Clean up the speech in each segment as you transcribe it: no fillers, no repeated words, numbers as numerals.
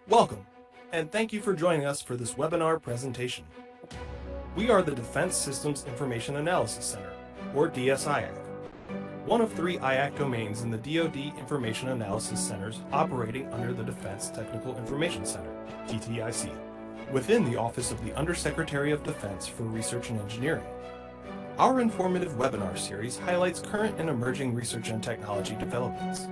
Welcome, and thank you for joining us for this webinar presentation. We are the Defense Systems Information Analysis Center, or DSIAC, one of 3 IAC domains in the DoD Information Analysis Centers operating under the Defense Technical Information Center, DTIC, within the Office of the Undersecretary of Defense for Research and Engineering. Our informative webinar series highlights current and emerging research and technology developments.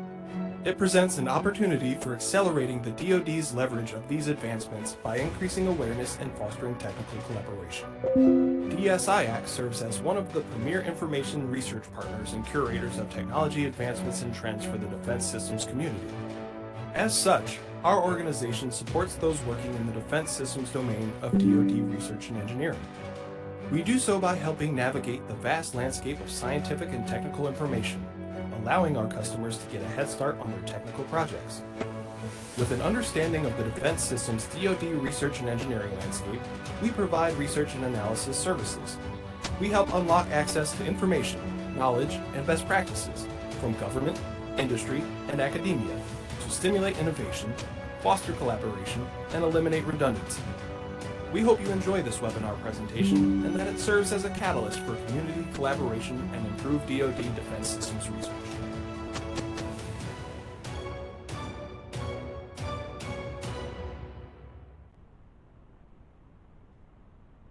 It presents an opportunity for accelerating the DoD's leverage of these advancements by increasing awareness and fostering technical collaboration. DSIAC serves as one of the premier information research partners and curators of technology advancements and trends for the defense systems community. As such, our organization supports those working in the defense systems domain of DoD research and engineering. We do so by helping navigate the vast landscape of scientific and technical information, allowing our customers to get a head start on their technical projects. With an understanding of the defense systems DoD research and engineering landscape, we provide research and analysis services. We help unlock access to information, knowledge, and best practices from government, industry, and academia to stimulate innovation, foster collaboration, and eliminate redundancy. We hope you enjoy this webinar presentation and that it serves as a catalyst for community collaboration and improved DoD defense systems research.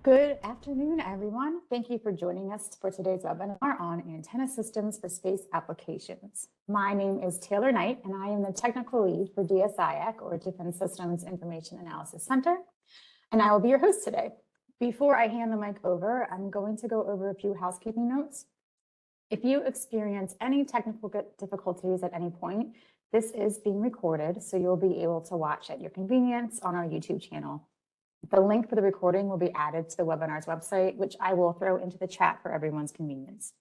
Good afternoon, everyone. Thank you for joining us for today's webinar on antenna systems for space applications. My name is Taylor Knight, and I am the technical lead for DSIAC, or Defense Systems Information Analysis Center, and I will be your host today. Before I hand the mic over, I'm going to go over a few housekeeping notes. If you experience any technical difficulties at any point, this is being recorded, so you'll be able to watch at your convenience on our YouTube channel. The link for the recording will be added to the webinar's website, which I will throw into the chat for everyone's convenience.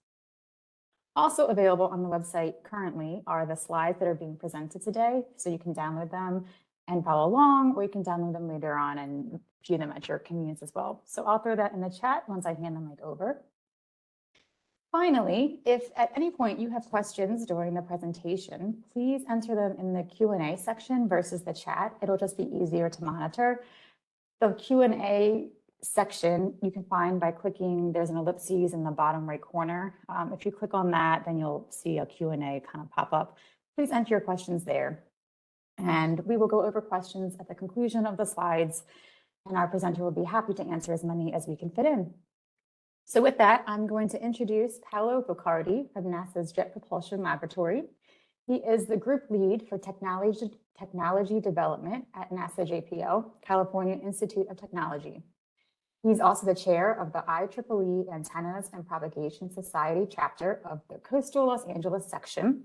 Also available on the website currently are the slides that are being presented today, so you can download them and follow along, or you can download them later on and view them at your convenience as well. So I'll throw that in the chat once I hand the mic over. Finally, if at any point you have questions during the presentation, please enter them in the Q&A section versus the chat. It'll just be easier to monitor. The Q&A section you can find by clicking, there's an ellipses in the bottom right corner. If you click on that, then you'll see a Q&A kind of pop up. Please enter your questions there. And we will go over questions at the conclusion of the slides, and our presenter will be happy to answer as many as we can fit in. So with that, I'm going to introduce Paolo Boccardi from NASA's Jet Propulsion Laboratory. He is the group lead for technology development at NASA JPL, California Institute of Technology. He's also the chair of the IEEE Antennas and Propagation Society chapter of the Coastal Los Angeles section.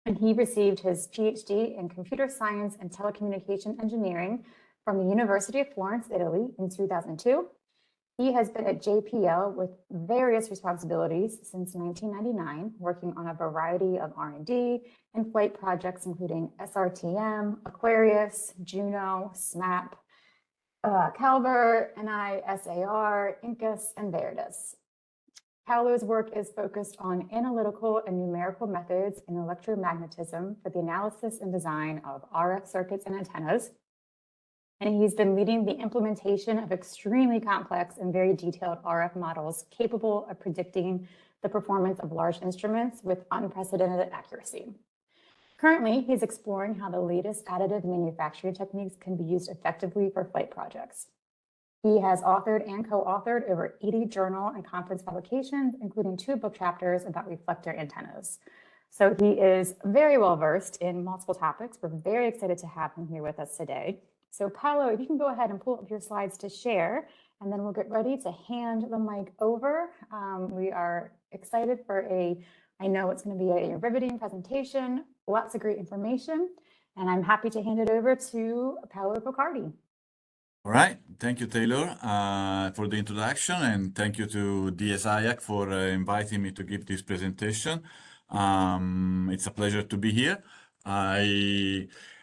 And he received his PhD in computer science and telecommunication engineering from the University of Florence, Italy in 2002. He has been at JPL with various responsibilities since 1999, working on a variety of R&D and flight projects, including SRTM, Aquarius, Juno, SMAP, Calvert, NISAR, Incus, and Veritas. Paolo's work is focused on analytical and numerical methods in electromagnetism for the analysis and design of RF circuits and antennas. And he's been leading the implementation of extremely complex and very detailed RF models capable of predicting the performance of large instruments with unprecedented accuracy. Currently, he's exploring how the latest additive manufacturing techniques can be used effectively for flight projects. He has authored and co-authored over 80 journal and conference publications, including 2 book chapters about reflector antennas. So he is very well versed in multiple topics. We're very excited to have him here with us today. So Paolo, if you can go ahead and pull up your slides to share, and then we'll get ready to hand the mic over. We are excited for I know it's going to be a riveting presentation, lots of great information, and I'm happy to hand it over to Paolo Boccardi. All right. Thank you, Taylor, for the introduction, and thank you to DSIAC for inviting me to give this presentation. It's a pleasure to be here.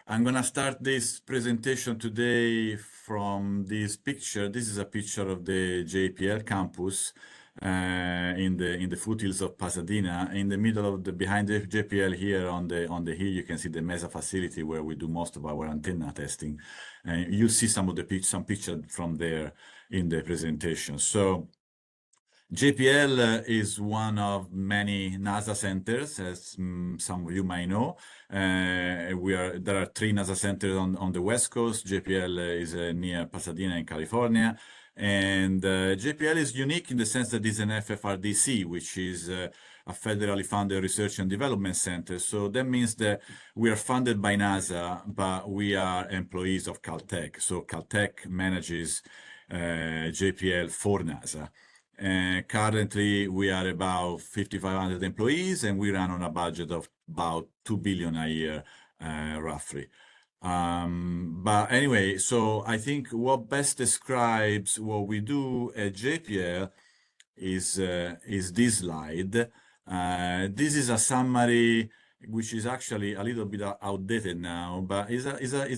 I'm going to start this presentation today from this picture. This is a picture of the JPL campus. in the foothills of Pasadena, in the middle of behind the JPL here on the hill. You can see the Mesa facility where we do most of our antenna testing, and you'll see some pictures from there in the presentation. So JPL is one of many NASA centers, as some of you might know. There are 3 NASA centers on the West Coast. JPL is near Pasadena in California. And JPL is unique in the sense that it's an FFRDC, which is a federally funded research and development center. So that means that we are funded by NASA, but we are employees of Caltech. So Caltech manages JPL for NASA. Currently, we are about 5,500 employees, and we run on a budget of about $2 billion a year, roughly. But anyway, so I think what best describes what we do at JPL is this slide. This is a summary, which is actually a little bit outdated now, but is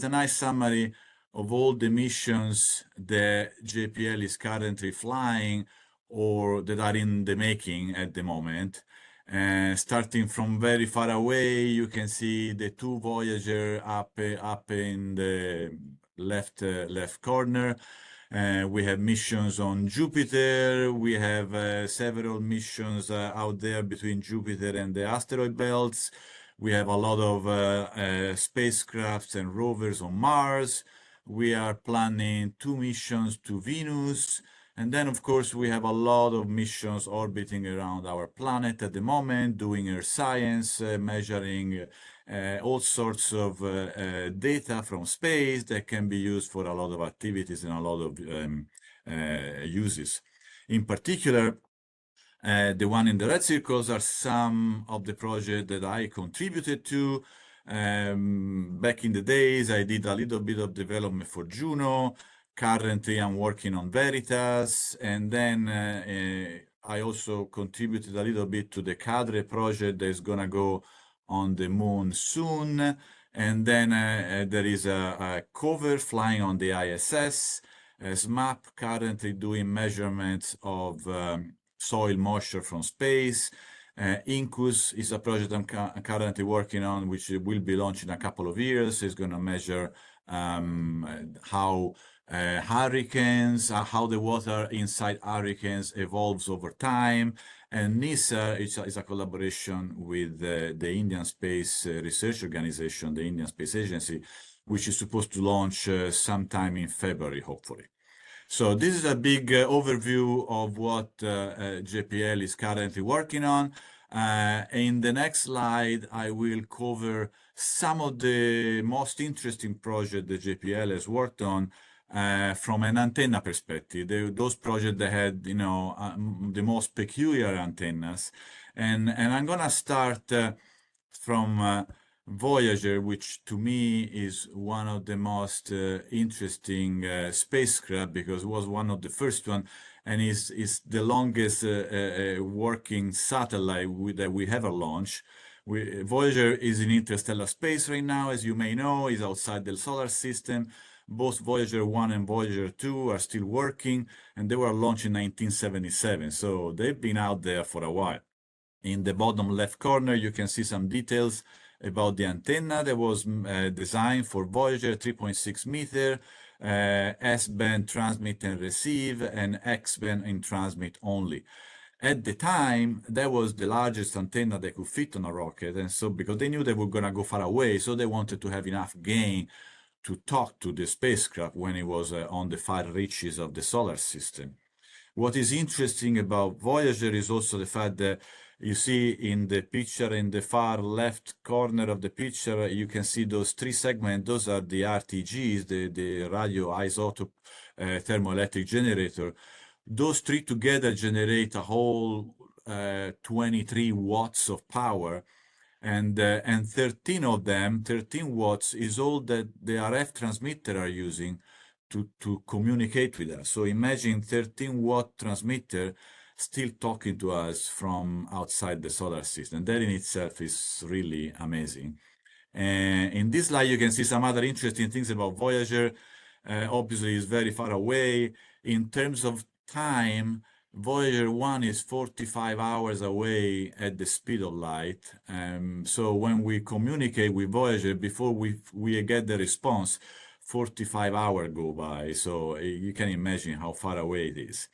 a nice summary of all the missions that JPL is currently flying or that are in the making at the moment. Starting from very far away, you can see the 2 Voyager up in the left corner. We have missions on Jupiter. We have several missions out there between Jupiter and the asteroid belts. We have a lot of spacecrafts and rovers on Mars. We are planning 2 missions to Venus. And then, of course, we have a lot of missions orbiting around our planet at the moment, doing Earth science, measuring all sorts of data from space that can be used for a lot of activities and a lot of uses. In particular, the one in the red circles are some of the projects that I contributed to. Back in the days, I did a little bit of development for Juno. Currently, I'm working on Veritas, and then I also contributed a little bit to the Cadre project that is going to go on the moon soon. And then there is a cover flying on the ISS, SMAP currently doing measurements of soil moisture from space. Incus is a project I'm currently working on, which will be launched in a couple of years. It's going to measure how hurricanes, how the water inside hurricanes evolves over time. And NISA is a collaboration with the Indian Space Research Organization, the Indian Space Agency, which is supposed to launch sometime in February, hopefully. So this is a big overview of what JPL is currently working on. In the next slide, I will cover some of the most interesting projects that JPL has worked on from an antenna perspective. Those projects that had, the most peculiar antennas. And I'm going to start from Voyager, which to me is one of the most interesting spacecraft because it was one of the first one and is the longest working satellite that we ever launched. Voyager is in interstellar space right now, as you may know, is outside the solar system. Both Voyager 1 and Voyager 2 are still working, and they were launched in 1977, so they've been out there for a while. In the bottom left corner, you can see some details about the antenna that was designed for Voyager, 3.6 meter, S-band transmit and receive, and X-band in transmit only. At the time, that was the largest antenna they could fit on a rocket, and so because they knew they were going to go far away, so they wanted to have enough gain to talk to the spacecraft when it was on the far reaches of the solar system. What is interesting about Voyager is also the fact that you see in the picture in the far left corner of the picture, you can see those 3 segments. Those are the RTGs, the radioisotope thermoelectric generator. Those 3 together generate a whole 23 watts of power. And 13 of them, 13 watts, is all that the RF transmitter are using to communicate with us. So imagine 13-watt transmitter still talking to us from outside the solar system. That in itself is really amazing. In this slide, you can see some other interesting things about Voyager. Obviously, it's very far away. In terms of time, Voyager 1 is 45 hours away at the speed of light. So when we communicate with Voyager, before we get the response, 45 hours go by. So you can imagine how far away it is.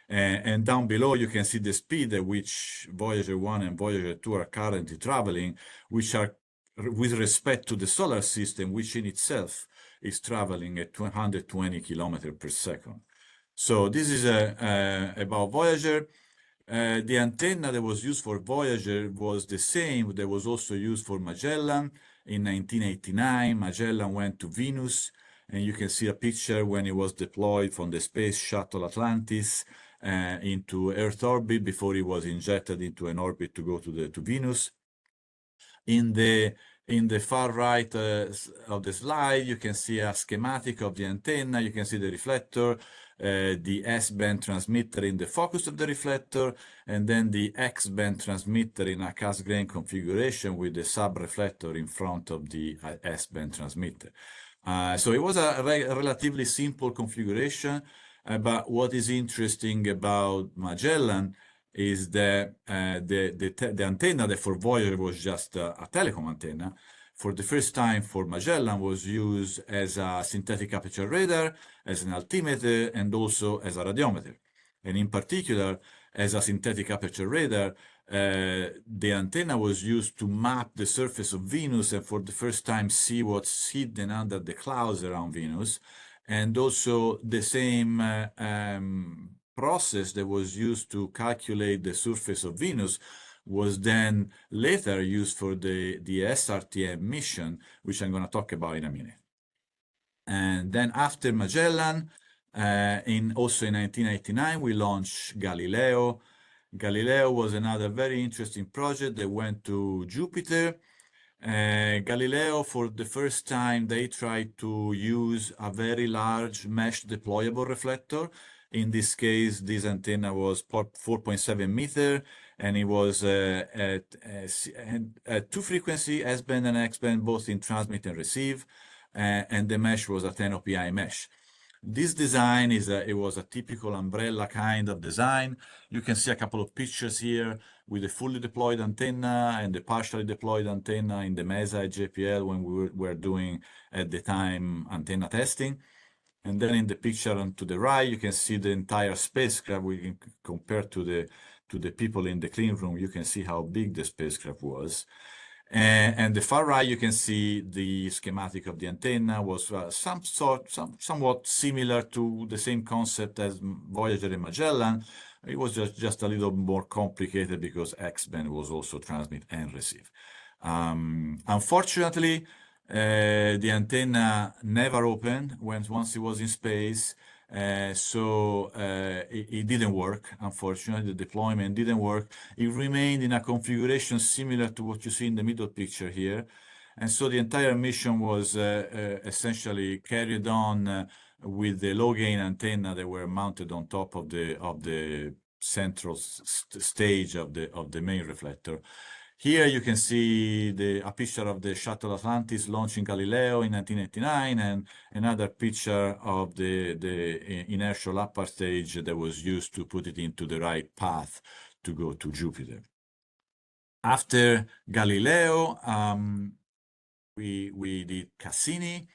And down below, you can see the speed at which Voyager 1 and Voyager 2 are currently traveling, which are with respect to the solar system, which in itself is traveling at 220 kilometers per second. So this is about Voyager. The antenna that was used for Voyager was the same that was also used for Magellan. In 1989, Magellan went to Venus, and you can see a picture when it was deployed from the Space Shuttle Atlantis into Earth orbit before it was injected into an orbit to go to Venus. In the far right of the slide, you can see a schematic of the antenna. You can see the reflector, the S-band transmitter in the focus of the reflector, and then the X-band transmitter in a Cassegrain configuration with the sub-reflector in front of the S-band transmitter. So it was a relatively simple configuration, but what is interesting about Magellan is that the antenna that for Voyager was just a telecom antenna, for the first time for Magellan was used as a synthetic aperture radar, as an altimeter, and also as a radiometer. And in particular, as a synthetic aperture radar, the antenna was used to map the surface of Venus and for the first time see what's hidden under the clouds around Venus. And also the same process that was used to calculate the surface of Venus was then later used for the SRTM mission, which I'm going to talk about in a minute. And then after Magellan, also in 1989, we launched Galileo. Galileo was another very interesting project that went to Jupiter. Galileo, for the first time, they tried to use a very large mesh deployable reflector. In this case, this antenna was 4.7 meter, and it was at two frequency, S-band and X-band, both in transmit and receive, and the mesh was a 10 OPI mesh. This design it was a typical umbrella kind of design. You can see a couple of pictures here with the fully deployed antenna and the partially deployed antenna in the Mesa at JPL when we were doing, at the time, antenna testing. And then in the picture on to the right, you can see the entire spacecraft. We can compare to the people in the clean room. You can see how big the spacecraft was. And the far right, you can see the schematic of the antenna was somewhat similar to the same concept as Voyager and Magellan. It was just a little more complicated because X-band was also transmit and receive. Unfortunately, the antenna never opened once it was in space. So it didn't work, unfortunately. The deployment didn't work. It remained in a configuration similar to what you see in the middle picture here. And so the entire mission was essentially carried on with the low gain antenna that were mounted on top of the central stage of the main reflector. Here you can see a picture of the Shuttle Atlantis launching Galileo in 1989, and another picture of the inertial upper stage that was used to put it into the right path to go to Jupiter. After Galileo, we did Cassini.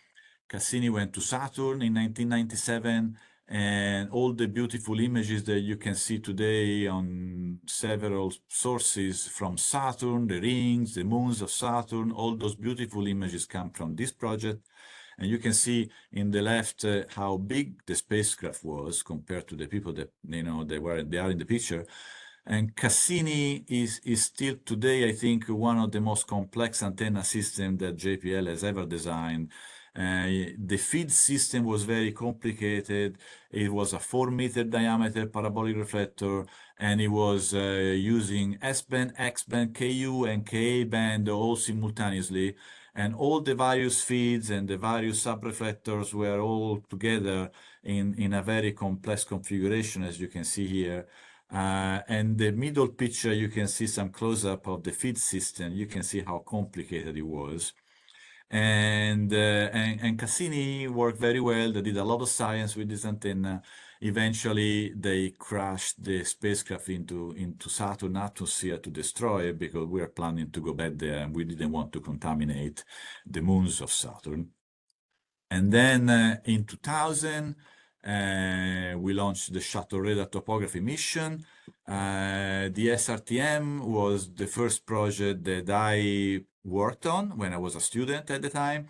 Cassini went to Saturn in 1997. And all the beautiful images that you can see today on several sources from Saturn, the rings, the moons of Saturn, all those beautiful images come from this project. And you can see in the left how big the spacecraft was compared to the people that, they are in the picture. And Cassini is still today, I think, one of the most complex antenna systems that JPL has ever designed. The feed system was very complicated. It was a 4-meter diameter parabolic reflector, and it was using S-band, X-band, KU, and KA band all simultaneously. And all the various feeds and the various sub-reflectors were all together in a very complex configuration, as you can see here. And the middle picture, you can see some close-up of the feed system. You can see how complicated it was. And Cassini worked very well. They did a lot of science with this antenna. Eventually, they crashed the spacecraft into Saturn atmosphere to destroy it because we are planning to go back there and we didn't want to contaminate the moons of Saturn. And then in 2000, we launched the Shutter Radar Topography mission. The SRTM was the first project that I worked on when I was a student at the time.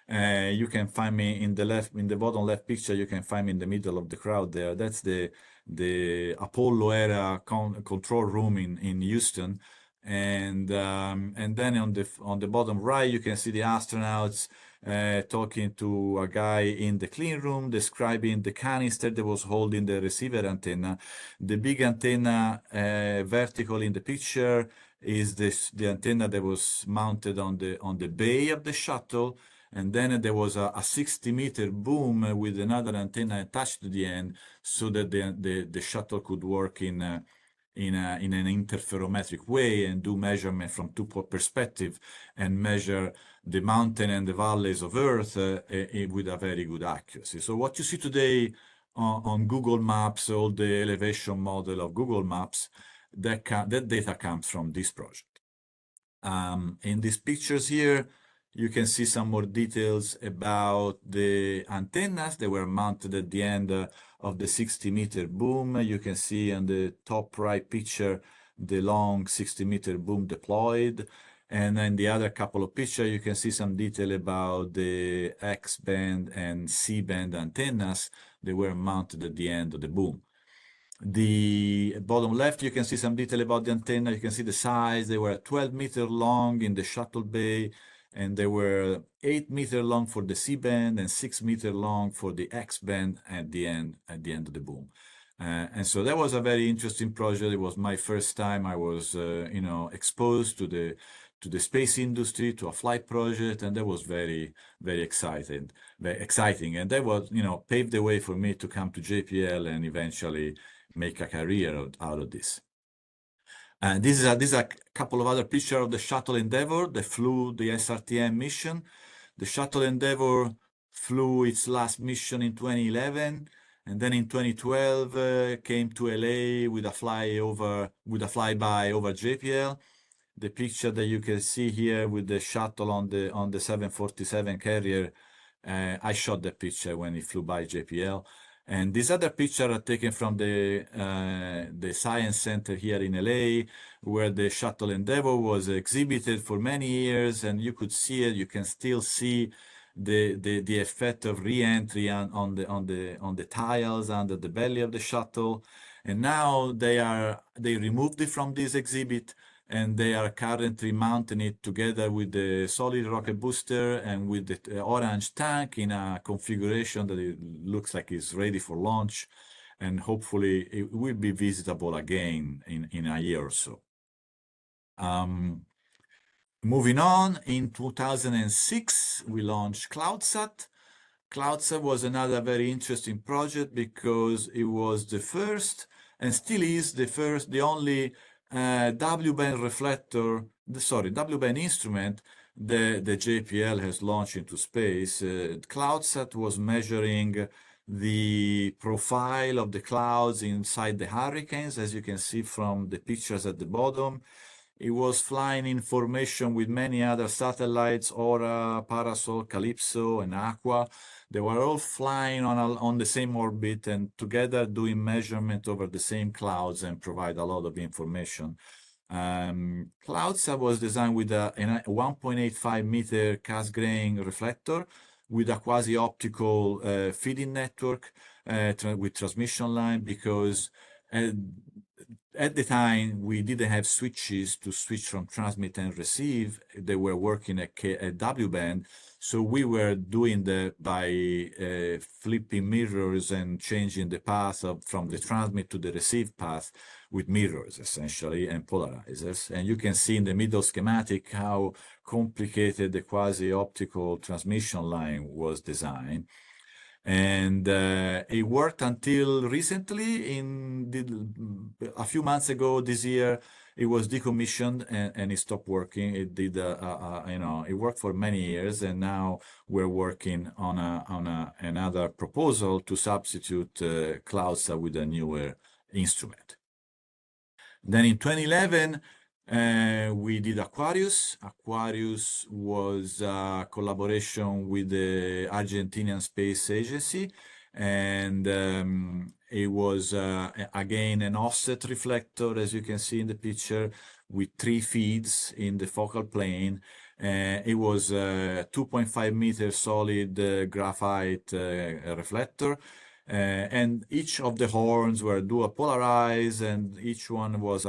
You can find me in the bottom left picture. You can find me in the middle of the crowd there. That's the Apollo era control room in Houston. And then on the bottom right, you can see the astronauts talking to a guy in the clean room, describing the canister that was holding the receiver antenna. The big antenna vertical in the picture is the antenna that was mounted on the bay of the shuttle. And then there was a 60-meter boom with another antenna attached to the end, so that the shuttle could work in an interferometric way and do measurement from two perspectives and measure the mountain and the valleys of Earth with a very good accuracy. So what you see today on Google Maps, all the elevation model of Google Maps, that data comes from this project. In these pictures here, you can see some more details about the antennas that were mounted at the end of the 60-meter boom. You can see on the top right picture the long 60-meter boom deployed. And then the other couple of pictures, you can see some detail about the X-band and C-band antennas that were mounted at the end of the boom. The bottom left, you can see some detail about the antenna. You can see the size. They were 12 meters long in the shuttle bay, and they were 8 meters long for the C-band and 6 meters long for the X-band at the end of the boom. And so that was a very interesting project. It was my first time I was, exposed to the space industry, to a flight project, and that was very, very exciting. And that was, paved the way for me to come to JPL and eventually make a career out of this. And this is a couple of other pictures of the Shuttle Endeavour that flew the SRTM mission. The Shuttle Endeavour flew its last mission in 2011, and then in 2012 came to LA with a flyby over JPL. The picture that you can see here with the shuttle on the 747 carrier, I shot that picture when it flew by JPL. And these other pictures are taken from the Science Center here in LA, where the Shuttle Endeavour was exhibited for many years, and you could see it. You can still see the effect of re-entry on the tiles under the belly of the shuttle. And now they removed it from this exhibit, and they are currently mounting it together with the solid rocket booster and with the orange tank in a configuration that it looks like it's ready for launch, and hopefully it will be visitable again in a year or so. Moving on, in 2006, we launched CloudSat. CloudSat was another very interesting project because it was the first, and still is the only W-band W-band instrument the JPL has launched into space. CloudSat was measuring the profile of the clouds inside the hurricanes, as you can see from the pictures at the bottom. It was flying in formation with many other satellites, Aura, Parasol, Calypso, and Aqua. They were all flying on the same orbit and together doing measurement over the same clouds and provide a lot of information. CloudSat was designed with a 1.85 meter Cassegrain reflector with a quasi-optical feeding network with transmission line, because at the time, we didn't have switches to switch from transmit and receive. They were working at W-band. So we were doing that by flipping mirrors and changing the path from the transmit to the receive path with mirrors, essentially, and polarizers. And you can see in the middle schematic how complicated the quasi-optical transmission line was designed. And it worked until recently. A few months ago this year, it was decommissioned and it stopped working. It did, it worked for many years, and now we're working on another proposal to substitute CloudSat with a newer instrument. Then in 2011, we did Aquarius. Aquarius was a collaboration with the Argentinian Space Agency, and it was again an offset reflector, as you can see in the picture, with 3 feeds in the focal plane. It was a 2.5 meter solid graphite reflector. And each of the horns were dual polarized, and each one was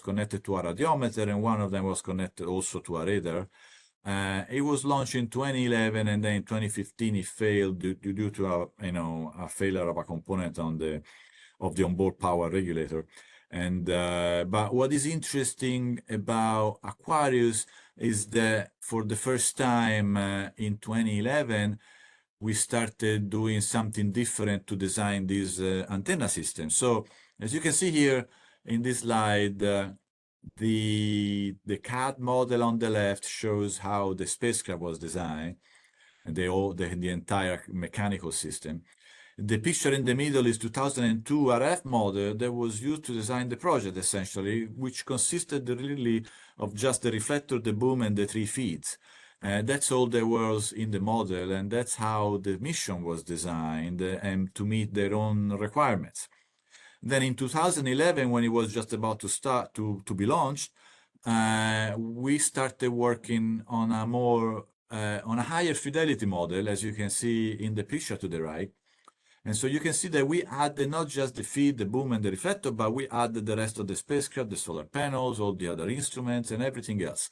connected to a radiometer, and one of them was connected also to a radar. It was launched in 2011, and then in 2015 it failed due to a failure of a component of the onboard power regulator. And but what is interesting about Aquarius is that for the first time in 2011 we started doing something different to design this antenna system. So as you can see here in this slide, the CAD model on the left shows how the spacecraft was designed, and the entire mechanical system. The picture in the middle is 2002 RF model that was used to design the project, essentially, which consisted really of just the reflector, the boom, and the 3 feeds. That's all there was in the model, and that's how the mission was designed and to meet their own requirements. Then in 2011, when it was just about to start to be launched, we started working on a higher fidelity model, as you can see in the picture to the right. And so you can see that we added not just the feed, the boom, and the reflector, but we added the rest of the spacecraft, the solar panels, all the other instruments, and everything else.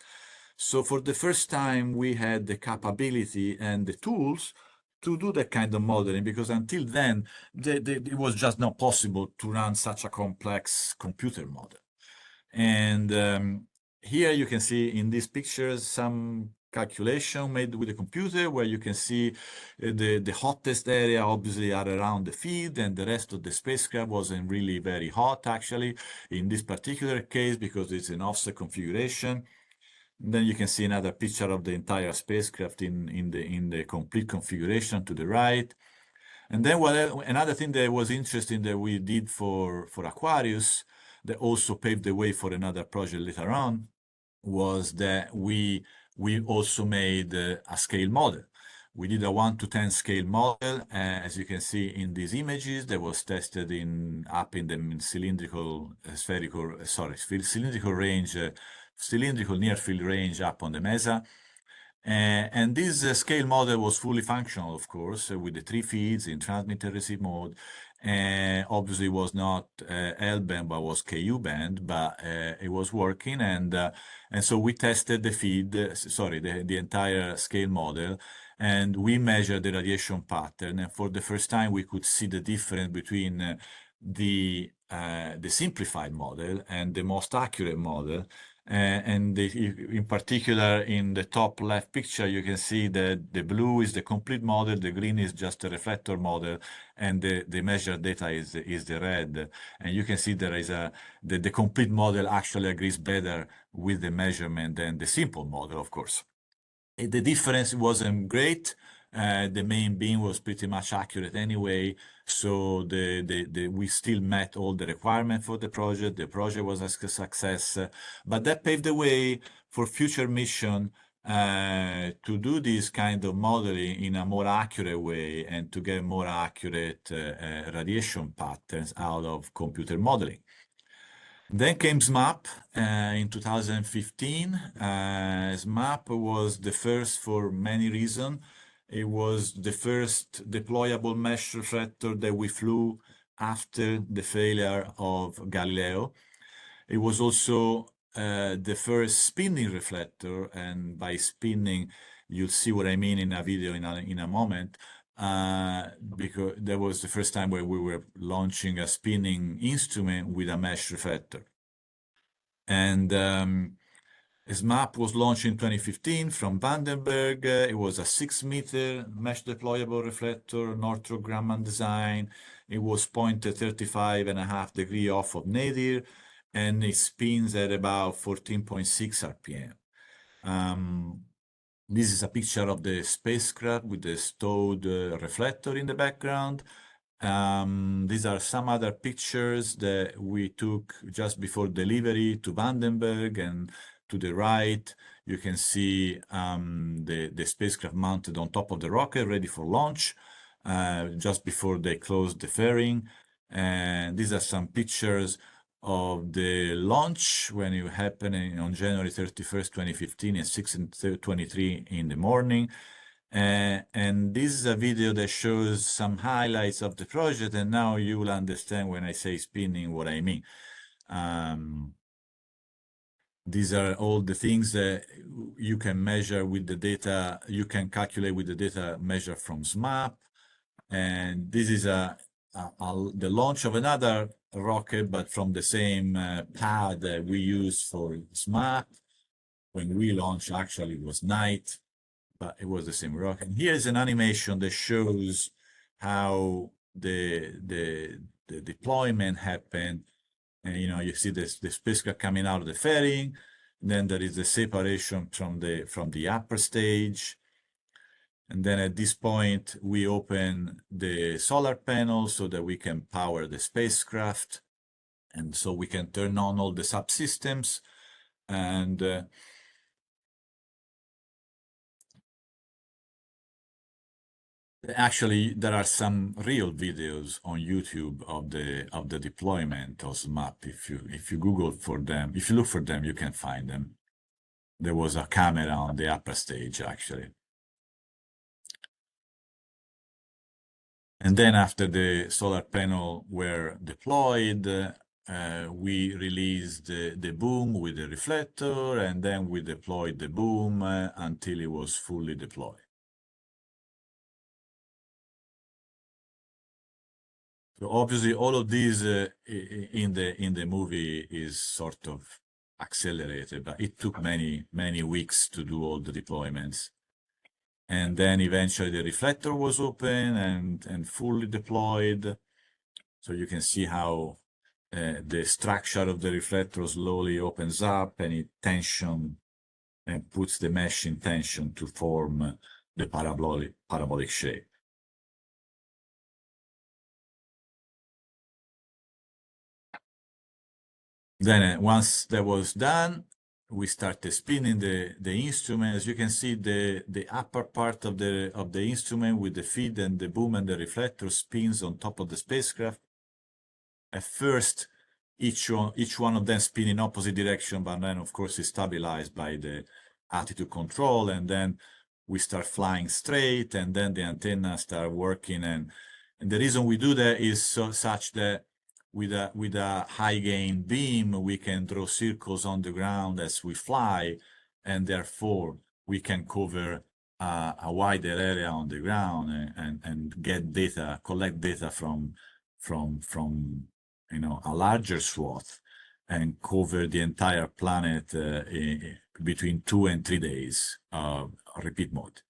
So for the first time, we had the capability and the tools to do that kind of modeling, because until then, it was just not possible to run such a complex computer model. And here you can see in these pictures some calculation made with the computer, where you can see the hottest area obviously are around the feed, and the rest of the spacecraft wasn't really very hot, actually, in this particular case, because it's an offset configuration. Then you can see another picture of the entire spacecraft in the complete configuration to the right. And then another thing that was interesting that we did for Aquarius, that also paved the way for another project later on, was that we also made a scale model. We did a 1:10 scale model, as you can see in these images, that was tested up in the cylindrical near field range up on the MESA. And this scale model was fully functional, of course, with the 3 feeds in transmit and receive mode. Obviously was not L-band, but was Ku-band, but it was working. And so we tested the entire scale model, and we measured the radiation pattern. And for the first time, we could see the difference between the simplified model and the most accurate model. In particular, in the top left picture, you can see that the blue is the complete model, the green is just a reflector model, and the measured data is the red. And you can see there is the complete model actually agrees better with the measurement than the simple model, of course. The difference wasn't great. The main beam was pretty much accurate anyway, so we still met all the requirements for the project. The project was a success, but that paved the way for future mission to do this kind of modeling in a more accurate way and to get more accurate radiation patterns out of computer modeling. Then came SMAP in 2015. SMAP was the first for many reasons. It was the first deployable mesh reflector that we flew after the failure of Galileo. It was also the first spinning reflector, and by spinning, you'll see what I mean in a video in a moment, because that was the first time where we were launching a spinning instrument with a mesh reflector. And SMAP was launched in 2015 from Vandenberg. It was a 6-meter mesh deployable reflector, Northrop Grumman design. It was pointed 35.5 degrees off of nadir. and it spins at about 14.6 RPM. This is a picture of the spacecraft with the stowed reflector in the background. These are some other pictures that we took just before delivery to Vandenberg, and to the right, you can see the spacecraft mounted on top of the rocket, ready for launch, just before they closed the fairing. And these are some pictures of the launch when it happened on January 31st, 2015 at 6:23 in the morning. And this is a video that shows some highlights of the project, and now you will understand when I say spinning what I mean. These are all the things that you can measure with the data, you can calculate with the data measured from SMAP. And this is the launch of another rocket, but from the same pad that we use for SMAP. When we launched, actually, it was night, but it was the same rocket. And here's an animation that shows how the deployment happened. And you see the spacecraft coming out of the fairing. Then there is the separation from the upper stage. And then at this point, we open the solar panel so that we can power the spacecraft. And so we can turn on all the subsystems. And actually, there are some real videos on YouTube of the deployment of SMAP. If you Google for them, if you look for them, you can find them. There was a camera on the upper stage, actually. And then after the solar panel were deployed, we released the boom with the reflector, and then we deployed the boom until it was fully deployed. So obviously, all of these in the movie is sort of accelerated, but it took many weeks to do all the deployments. And then eventually the reflector was open and fully deployed. So you can see how the structure of the reflector slowly opens up, and it tension and puts the mesh in tension to form the parabolic shape. Then once that was done, we started spinning the instrument. As you can see, the upper part of the instrument with the feed and the boom and the reflector spins on top of the spacecraft. At first, each one of them spin in opposite direction, but then of course it's stabilized by the attitude control, and then we start flying straight, and then the antenna start working. And the reason we do that is such that with a high gain beam, we can draw circles on the ground as we fly, and therefore we can cover a wider area on the ground and get data, collect data from a larger swath, and cover the entire planet between 2 and 3 days repeat mode.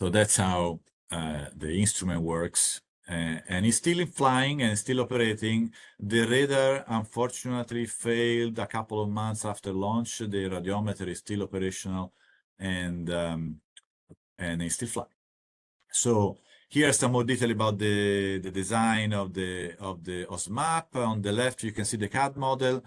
So that's how the instrument works, and it's still flying and still operating. The radar, unfortunately, failed a couple of months after launch. The radiometer is still operational, and it's still flying. So here's some more detail about the design of the SMAP. On the left, you can see the CAD model.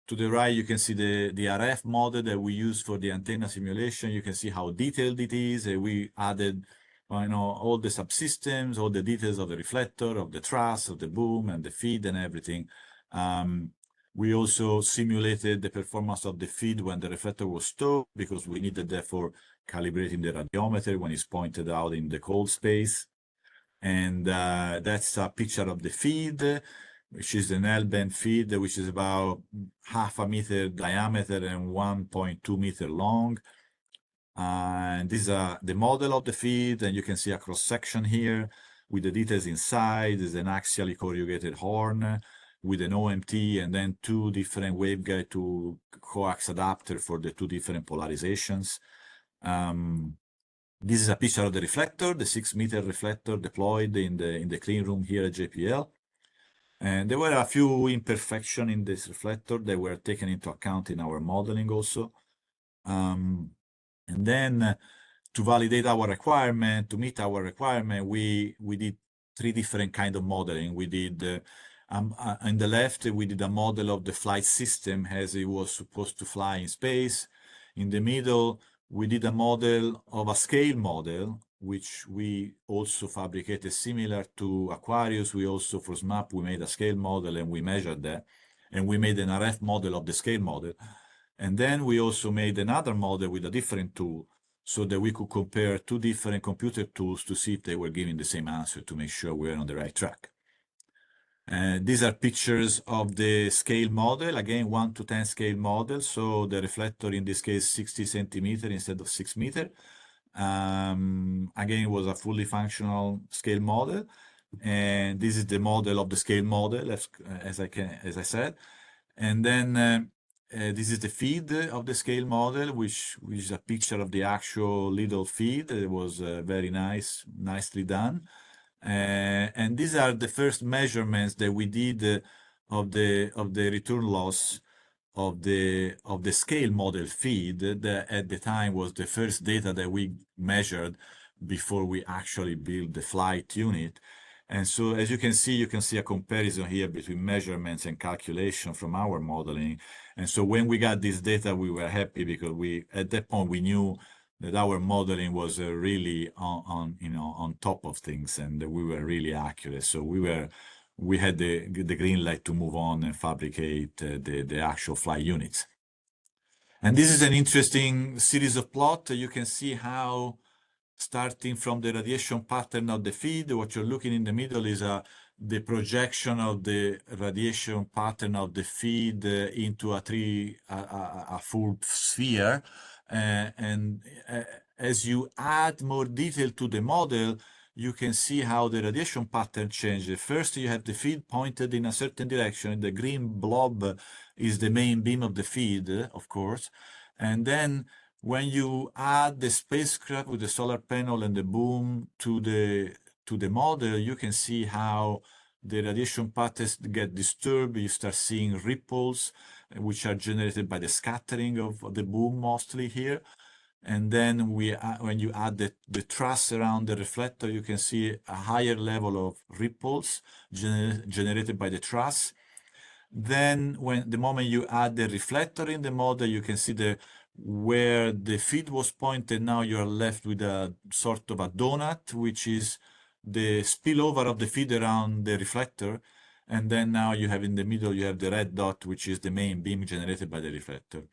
To the right, you can see the RF model that we use for the antenna simulation. You can see how detailed it is. We added all the subsystems, all the details of the reflector, of the truss, of the boom, and the feed, and everything. We also simulated the performance of the feed when the reflector was stowed, because we needed that for calibrating the radiometer when it's pointed out in the cold space. And that's a picture of the feed, which is an L-band feed, which is about 0.5 meter diameter and 1.2 meter long. And this is the model of the feed, and you can see a cross-section here with the details inside. There's an axially corrugated horn with an OMT, and then 2 different waveguide to coax adapter for the 2 different polarizations. This is a picture of the reflector, the 6-meter reflector deployed in the clean room here at JPL. And there were a few imperfections in this reflector that were taken into account in our modeling also. And then to validate our requirement, to meet our requirement, we did 3 different kind of modeling. We did, on the left, we did a model of the flight system as it was supposed to fly in space. In the middle, we did a model of a scale model, which we also fabricated similar to Aquarius. We also, for SMAP, we made a scale model and we measured that. And we made an RF model of the scale model. And then we also made another model with a different tool so that we could compare 2 different computer tools to see if they were giving the same answer to make sure we're on the right track. These are pictures of the scale model, again, 1 to 10 scale model. So the reflector in this case, 60 centimeter instead of 6 meter. Again, it was a fully functional scale model. And this is the model of the scale model, as I said. And then this is the feed of the scale model, which is a picture of the actual little feed. It was very nicely done. And these are the first measurements that we did of the return loss of the scale model feed. That at the time was the first data that we measured before we actually built the flight unit. And so, as you can see a comparison here between measurements and calculation from our modeling. And so, when we got this data, we were happy because at that point we knew that our modeling was really on top of things, and we were really accurate. So we had the green light to move on and fabricate the actual flight units. And this is an interesting series of plots. You can see how, starting from the radiation pattern of the feed, what you're looking in the middle is the projection of the radiation pattern of the feed into a full sphere. As you add more detail to the model, you can see how the radiation pattern changes. First, you have the feed pointed in a certain direction. The green blob is the main beam of the feed, of course. And then when you add the spacecraft with the solar panel and the boom to the model, you can see how the radiation patterns get disturbed. You start seeing ripples, which are generated by the scattering of the boom mostly here. And then when you add the truss around the reflector, you can see a higher level of ripples generated by the truss. Then the moment you add the reflector in the model, you can see where the feed was pointed. Now you're left with a sort of a donut, which is the spillover of the feed around the reflector. And then now you have in the middle, you have the red dot, which is the main beam generated by the reflector.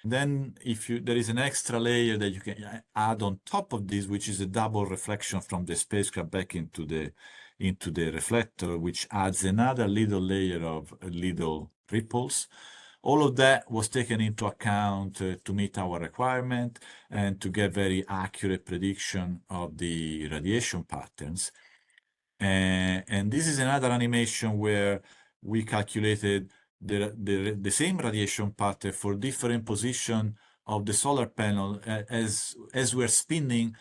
Then there is an extra layer that you can add on top of this, which is a double reflection from the spacecraft back into the reflector, which adds another little layer of little ripples. All of that was taken into account to meet our requirement and to get very accurate prediction of the radiation patterns. And this is another animation where we calculated the same radiation pattern for different position of the solar panel. As we're spinning,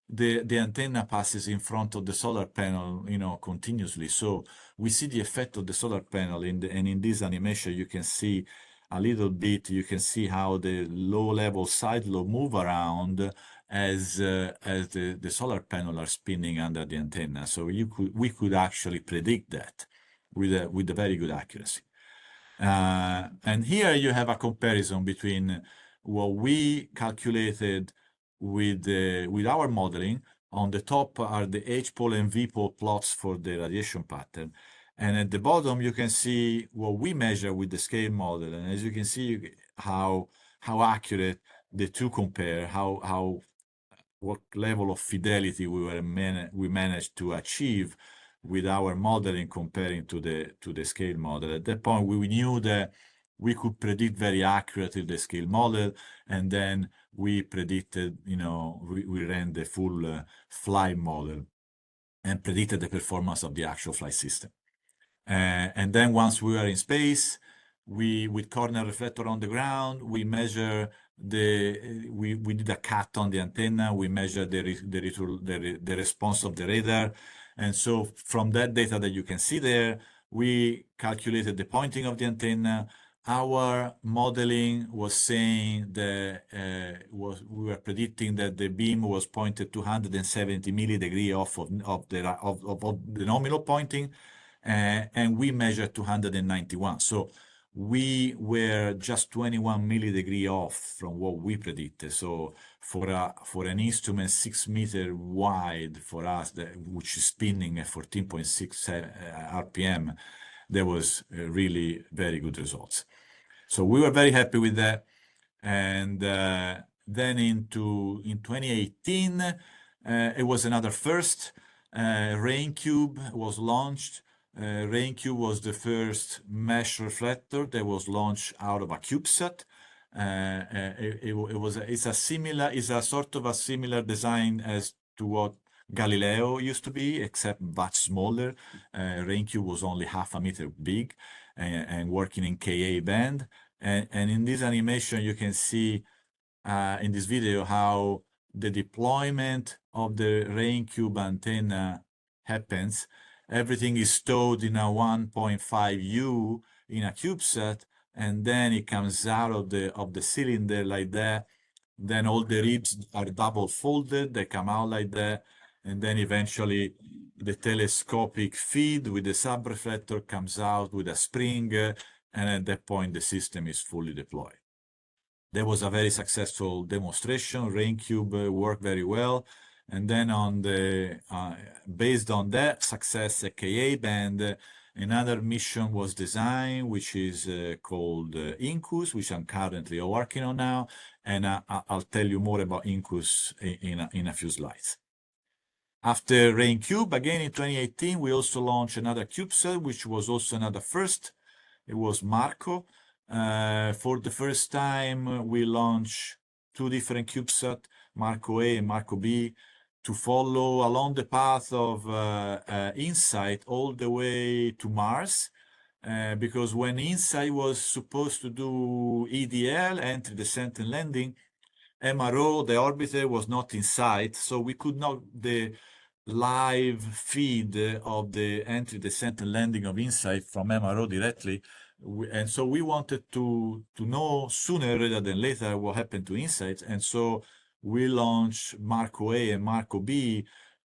the antenna passes in front of the solar panel, continuously. So we see the effect of the solar panel and in this animation, you can see a little bit, you can see how the low-level side lobe move around as the solar panel are spinning under the antenna. So we could actually predict that with a very good accuracy. And here you have a comparison between what we calculated with our modeling. On the top are the H-pole and V-pole plots for the radiation pattern. And at the bottom, you can see what we measure with the scale model. And as you can see how accurate the two compare, what level of fidelity we managed to achieve with our modeling comparing to the scale model. At that point, we knew that we could predict very accurately the scale model, and then we predicted, we ran the full flight model and predicted the performance of the actual flight system. And then once we were in space, with corner reflector on the ground, we measure we did a cut on the antenna. We measured the response of the radar. And so from that data that you can see there, we calculated the pointing of the antenna. Our modeling was saying that we were predicting that the beam was pointed 270 milli-degree off of the nominal pointing, and we measured 291. So we were just 21 milli-degree off from what we predicted. So for an instrument 6 meter wide for us, which is spinning at 14.6 RPM, there was really very good results. So we were very happy with that. And then in 2018, it was another first. RainCube was launched. RainCube was the first mesh reflector that was launched out of a CubeSat. It's a sort of a similar design as to what Galileo used to be, except much smaller. RainCube was only half a meter big and working in Ka band. And in this animation, you can see in this video how the deployment of the RainCube antenna happens. Everything is stored in a 1.5U in a CubeSat, and then it comes out of the cylinder like that. Then all the ribs are double folded, they come out like that, and then eventually the telescopic feed with the subreflector comes out with a spring, and at that point the system is fully deployed. There was a very successful demonstration. RainCube worked very well. And then based on that success at Ka band, another mission was designed, which is called Incus, which I'm currently working on now. And I'll tell you more about Incus in a few slides. After RainCube, again in 2018, we also launched another CubeSat, which was also another first. It was Marco. For the first time, we launched 2 different CubeSat, Marco A and Marco B, to follow along the path of InSight all the way to Mars. Because when InSight was supposed to do EDL, entry, descent, and landing, MRO, the orbiter, was not in sight, so we could not the live feed of the entry, descent, and landing of InSight from MRO directly. And so we wanted to know sooner rather than later what happened to InSight. And so we launched Marco A and Marco B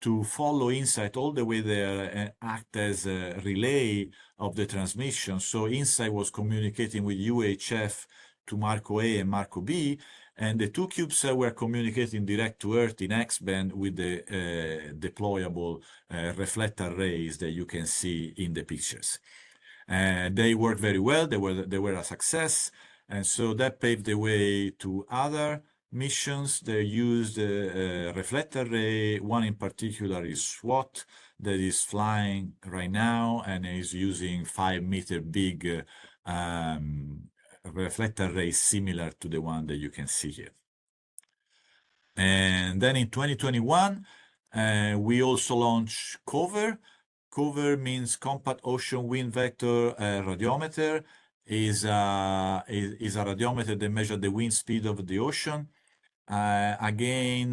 to follow InSight all the way there and act as a relay of the transmission. So InSight was communicating with UHF to Marco A and Marco B, and the 2 CubeSats were communicating direct to Earth in X-band with the deployable reflector rays that you can see in the pictures. They worked very well. They were a success, and so that paved the way to other missions. They used reflector ray. One in particular is SWAT, that is flying right now and is using 5 meter big reflector rays similar to the one that you can see here. And then in 2021, we also launched COVER. COVER means Compact Ocean Wind Vector Radiometer. Is a radiometer that measures the wind speed of the ocean. Again,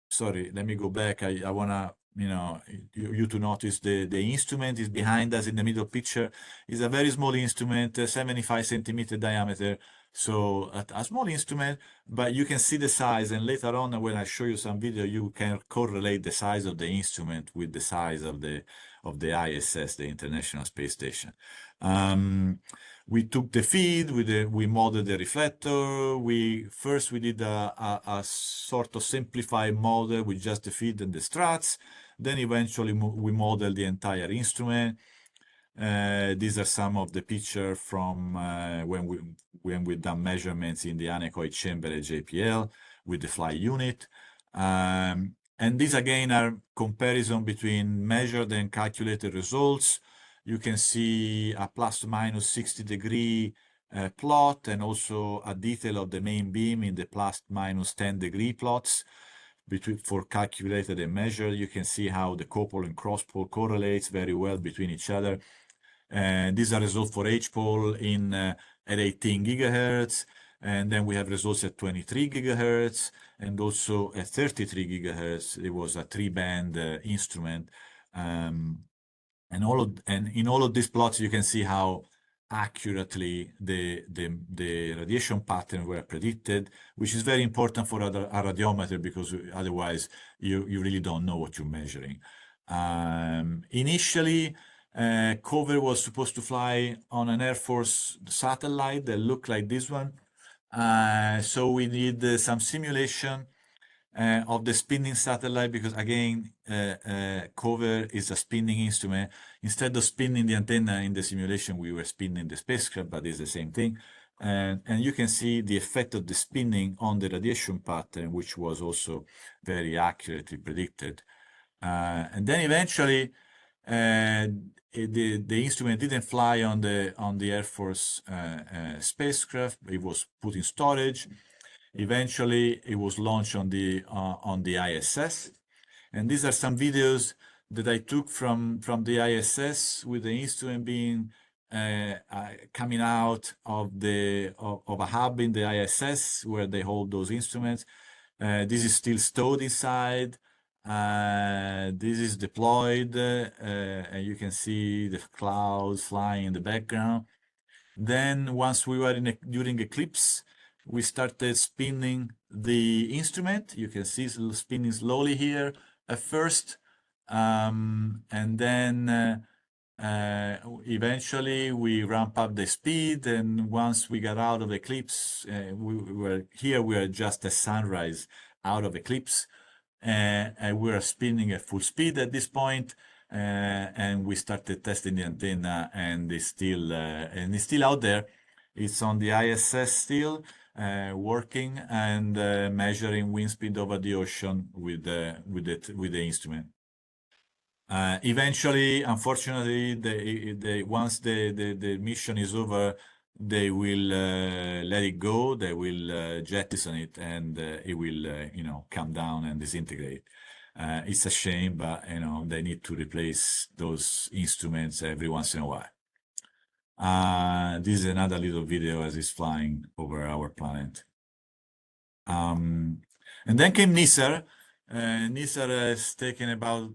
sorry, let me go back. I wanna, you to notice the instrument is behind us in the middle picture. It's a very small instrument, 75 centimeter diameter. So a small instrument, but you can see the size, and later on when I show you some video, you can correlate the size of the instrument with the size of the ISS, the International Space Station. We took the feed, we modeled the reflector. We did a sort of simplified model with just the feed and the struts. Then eventually we modeled the entire instrument. These are some of the pictures from when we done measurements in the anechoic chamber at JPL with the fly unit. And these again are comparison between measured and calculated results. You can see a plus minus 60 degree plot, and also a detail of the main beam in the plus minus 10 degree plots for calculated and measured. You can see how the copole and cross-pole correlates very well between each other. And these are results for H-pole at 18 gigahertz. And then we have results at 23 gigahertz and also at 33 gigahertz. It was a three-band instrument. And in all of these plots, you can see how accurately the radiation patterns were predicted, which is very important for a radiometer because otherwise you really don't know what you're measuring. Initially, COVER was supposed to fly on an Air Force satellite that looked like this one. So we need some simulation of the spinning satellite because again, COVER is a spinning instrument. Instead of spinning the antenna in the simulation, we were spinning the spacecraft, but it's the same thing. And you can see the effect of the spinning on the radiation pattern, which was also very accurately predicted. And then eventually, the instrument didn't fly on the Air Force spacecraft. It was put in storage. Eventually, it was launched on the ISS. And these are some videos that I took from the ISS with the instrument being coming out of a hub in the ISS where they hold those instruments. This is still stowed inside. This is deployed, and you can see the clouds flying in the background. Then once we were during eclipse, we started spinning the instrument. You can see it's spinning slowly here at first. And then eventually we ramp up the speed. And once we got out of eclipse, we were just a sunrise out of eclipse. And we were spinning at full speed at this point. And we started testing the antenna, and it's still out there. It's on the ISS still, working and measuring wind speed over the ocean with the instrument. Eventually, unfortunately, once the mission is over, they will let it go. They will jettison it, and it will come down and disintegrate. It's a shame, but they need to replace those instruments every once in a while. This is another little video as it's flying over our planet. And then came NISR. NISR has taken about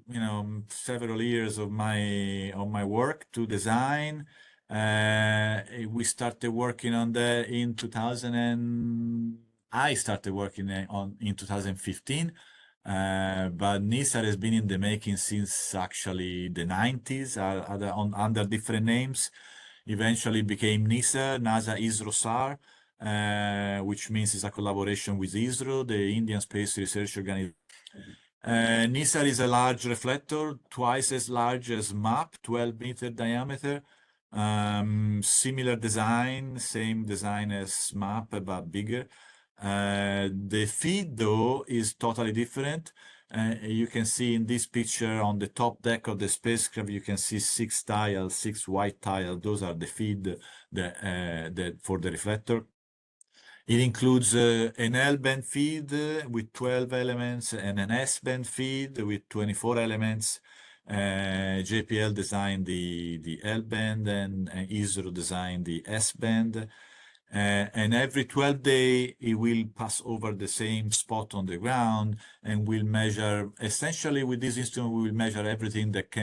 several years of my work to design. We started working on that in 2000, and I started working in 2015. But NISR has been in the making since actually the 90s, under different names. Eventually became NISR, NASA ISRO-SAR, which means it's a collaboration with ISRO, the Indian Space Research Organization. NISR is a large reflector, twice as large as MAP, 12-meter diameter. Similar design, same design as MAP, but bigger. The feed, though, is totally different. You can see in this picture on the top deck of the spacecraft, you can see 6 tiles, 6 white tiles. Those are the feed for the reflector. It includes an L-band feed with 12 elements and an S-band feed with 24 elements. JPL designed the L-band and ISRO designed the S-band. And every 12 days, it will pass over the same spot on the ground and will measure, essentially with this instrument, we will measure everything that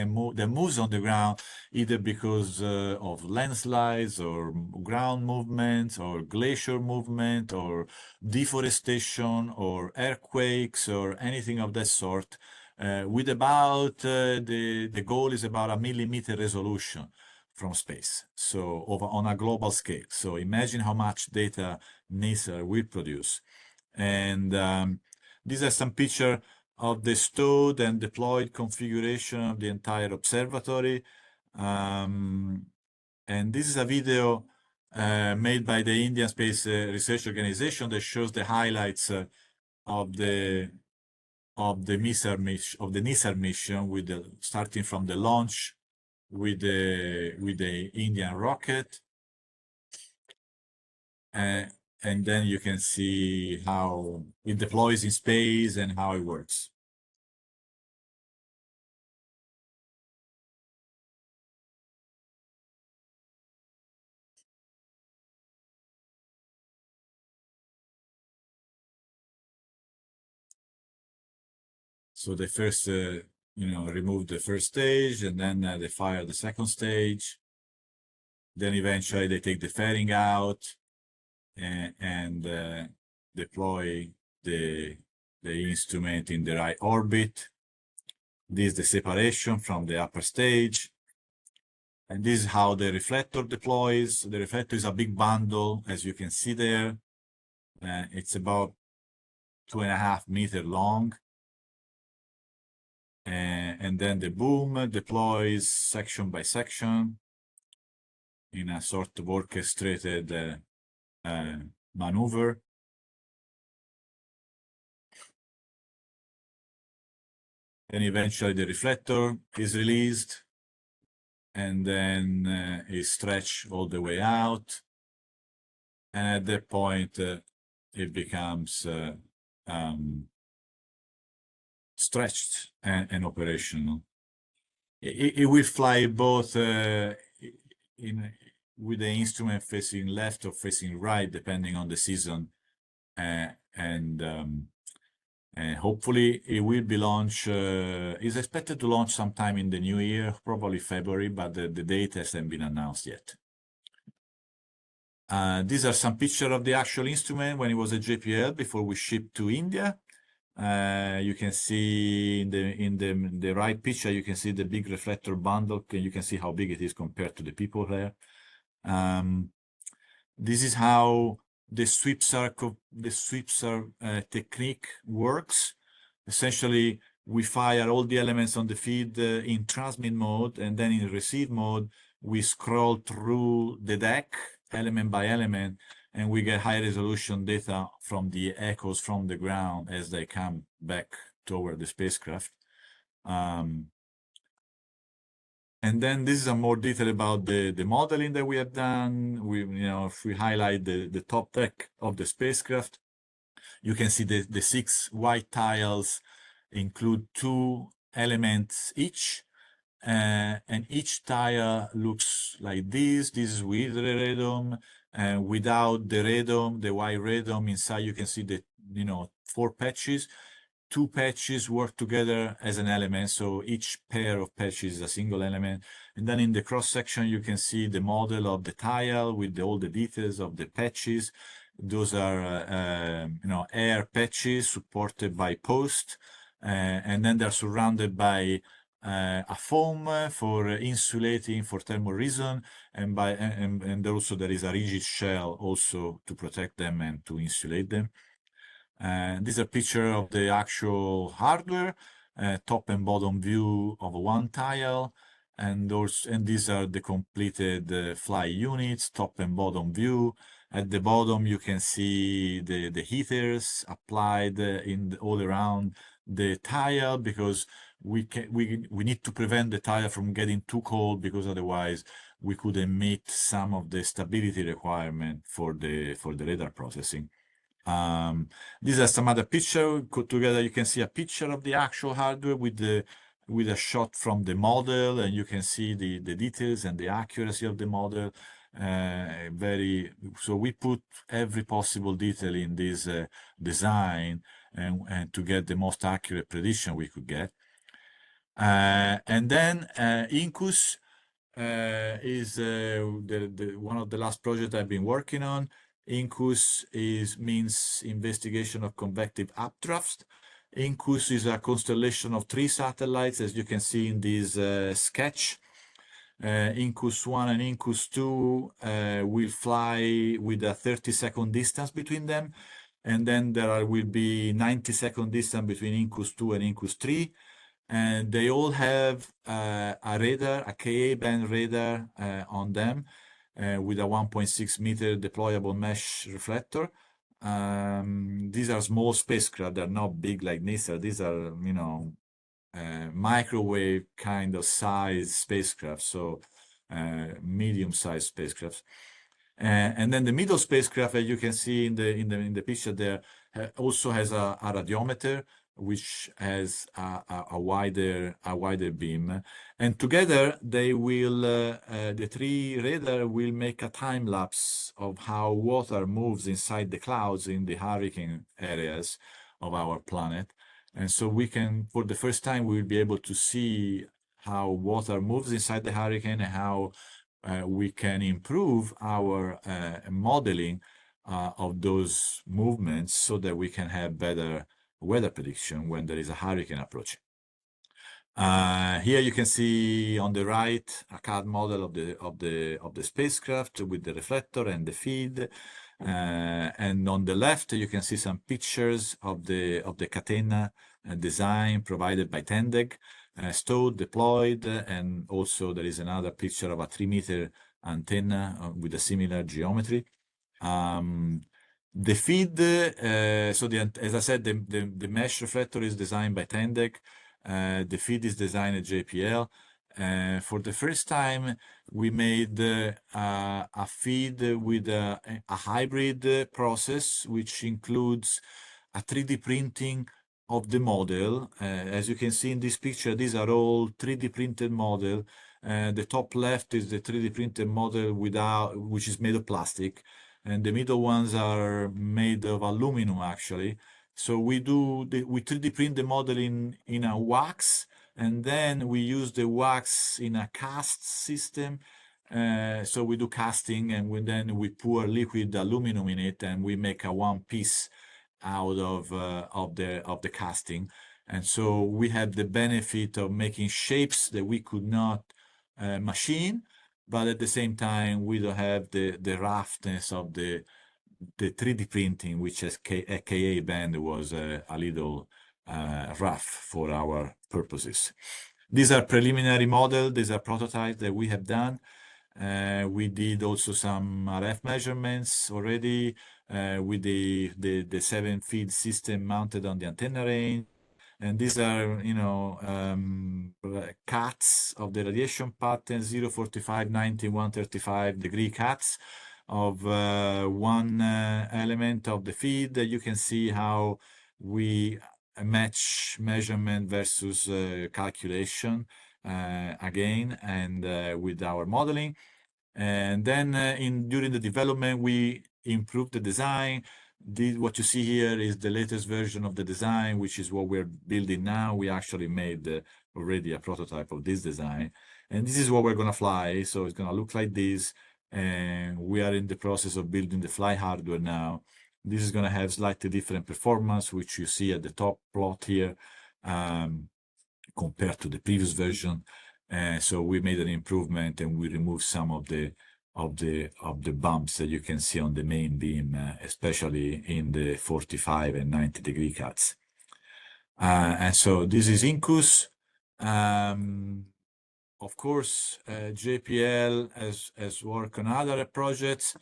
moves on the ground, either because of landslides or ground movements or glacier movement or deforestation or earthquakes or anything of that sort. With about, the goal is about 1 millimeter resolution from space, so on a global scale. So imagine how much data NISR will produce. And these are some pictures of the stowed and deployed configuration of the entire observatory. And this is a video made by the Indian Space Research Organization that shows the highlights of the NISR mission, starting from the launch with the Indian rocket, and then you can see how it deploys in space and how it works. So they first, remove the first stage, and then they fire the second stage. Then eventually they take the fairing out and deploy the instrument in the right orbit. This is the separation from the upper stage. And this is how the reflector deploys. The reflector is a big bundle, as you can see there. It's about 2.5 meters long. And then the boom deploys section by section in a sort of orchestrated maneuver. And eventually the reflector is released and then is stretched all the way out. And at that point, it becomes stretched and operational. It will fly both with the instrument facing left or facing right, depending on the season. And hopefully it will be launched, is expected to launch sometime in the new year, probably February, but the date hasn't been announced yet. These are some pictures of the actual instrument when it was a JPL before we shipped to India. You can see in the right picture, you can see the big reflector bundle. You can see how big it is compared to the people there. This is how the sweepstar technique works. Essentially, we fire all the elements on the feed in transmit mode, and then in receive mode, we scroll through the deck element by element, and we get high resolution data from the echoes from the ground as they come back toward the spacecraft. And then this is a more detail about the modeling that we have done. If we highlight the top deck of the spacecraft, you can see the 6 white tiles include 2 elements each. And each tile looks like this. This is with the radome, and without the radome, the white radome inside, you can see the 4 patches. 2 patches work together as an element, so each pair of patches is a single element. And then in the cross section, you can see the model of the tile with all the details of the patches. Those are air patches supported by post, and then they're surrounded by a foam for insulating for thermal reason, and also there is a rigid shell also to protect them and to insulate them. This is a picture of the actual hardware, top and bottom view of one tile, and these are the completed fly units, top and bottom view. At the bottom, you can see the heaters applied all around the tile, because we need to prevent the tile from getting too cold, because otherwise we could emit some of the stability requirement for the radar processing. These are some other pictures put together. You can see a picture of the actual hardware with a shot from the model, and you can see the details and the accuracy of the model. So we put every possible detail in this design and to get the most accurate prediction we could get. And then Incus is one of the last projects I've been working on. Incus means Investigation of Convective Updrafts. Incus is a constellation of 3 satellites, as you can see in this sketch. Incus 1 and Incus 2 will fly with a 30-second distance between them, and then there will be 90-second distance between Incus 2 and Incus 3. And they all have a radar, a Ka-band radar on them, with a 1.6 meter deployable mesh reflector. These are small spacecraft. They're not big like NISA. These are, microwave kind of size spacecraft, so medium-sized spacecraft. And then the middle spacecraft, as you can see in the picture there, also has a radiometer, which has a wider beam, and together they will the 3 radar will make a time lapse of how water moves inside the clouds in the hurricane areas of our planet. And so we can, for the first time, we will be able to see how water moves inside the hurricane and how we can improve our modeling of those movements so that we can have better weather prediction when there is a hurricane approaching. Here you can see on the right a CAD model of the spacecraft with the reflector and the feed. And on the left you can see some pictures of the Catena design provided by Tendeg, stowed, deployed, and also there is another picture of a 3-meter antenna with a similar geometry. The feed, as I said, the mesh reflector is designed by Tendeg. The feed is designed at JPL. For the first time, we made a feed with a hybrid process, which includes a 3D printing of the model. As you can see in this picture, these are all 3D printed model. The top left is the 3D printed model which is made of plastic, and the middle ones are made of aluminum actually. So we 3D print the model in a wax, and then we use the wax in a cast system. So we do casting, and then we pour liquid aluminum in it, and we make a one piece out of the casting. And so we have the benefit of making shapes that we could not machine, but at the same time we don't have the roughness of the 3D printing, which as Ka band was a little rough for our purposes. These are preliminary models. These are prototypes that we have done. We did also some RF measurements already with the 7-feed system mounted on the antenna range. And these are, cuts of the radiation pattern, 0, 45, 90, 135 degree cuts of one element of the feed. You can see how we match measurement versus calculation again, and with our modeling. And then during the development, we improved the design. What you see here is the latest version of the design, which is what we're building now. We actually made already a prototype of this design, and this is what we're going to fly. So it's going to look like this, and we are in the process of building the fly hardware now. This is going to have slightly different performance, which you see at the top plot here, compared to the previous version. So we made an improvement, and we removed some of the bumps that you can see on the main beam, especially in the 45 and 90 degree cuts. And so this is Incus. Of course, JPL has worked on other projects.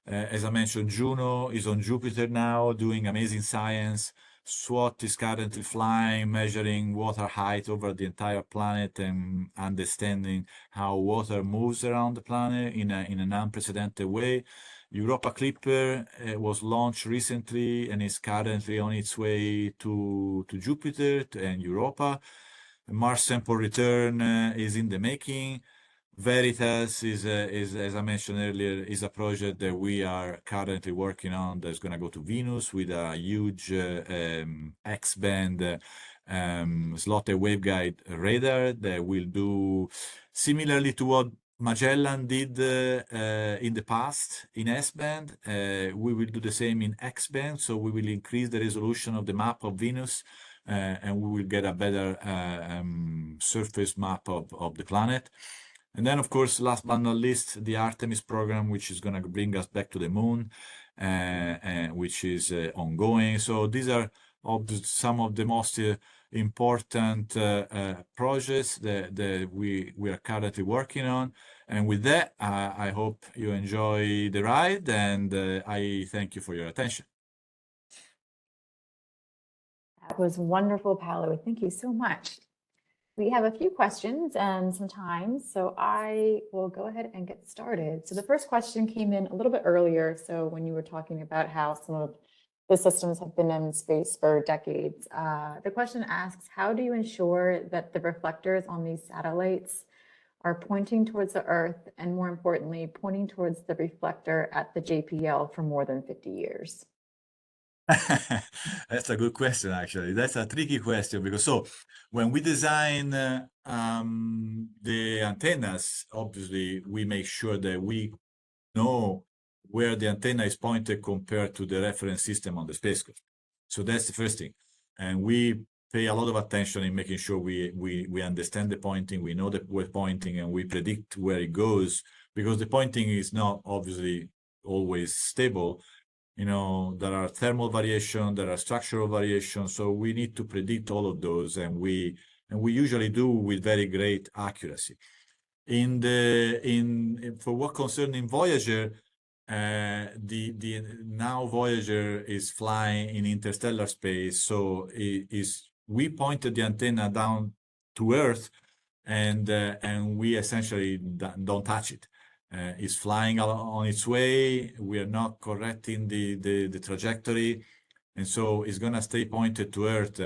As I mentioned, Juno is on Jupiter now doing amazing science. SWOT is currently flying, measuring water height over the entire planet and understanding how water moves around the planet in an unprecedented way. Europa Clipper was launched recently and is currently on its way to Jupiter and Europa. Mars Sample Return is in the making. Veritas is, as I mentioned earlier, is a project that we are currently working on that's going to go to Venus with a huge X-band slotted waveguide radar that will do similarly to what Magellan did in the past in S-band. We will do the same in X-band, so we will increase the resolution of the map of Venus, and we will get a better surface map of the planet. And then, of course, last but not least, the Artemis program, which is going to bring us back to the moon, which is ongoing. So these are some of the most important projects that we are currently working on. And with that, I hope you enjoy the ride, and I thank you for your attention. That was wonderful, Paolo. Thank you so much. We have a few questions and some time, so I will go ahead and get started. So the first question came in a little bit earlier. So when you were talking about how some of the systems have been in space for decades, the question asks, how do you ensure that the reflectors on these satellites are pointing towards the Earth, and more importantly, pointing towards the reflector at the JPL for more than 50 years? That's a good question, actually. That's a tricky question because so when we design the antennas, obviously we make sure that we know where the antenna is pointed compared to the reference system on the spacecraft. So that's the first thing. And we pay a lot of attention in making sure we understand the pointing, we know that we're pointing, and we predict where it goes, because the pointing is not obviously always stable. You know, there are thermal variation, there are structural variations, so we need to predict all of those, and we usually do with very great accuracy. For what concerning Voyager, now Voyager is flying in interstellar space, so we pointed the antenna down to Earth, and we essentially don't touch it. It's flying on its way. We are not correcting the trajectory, and so it's gonna stay pointed to Earth.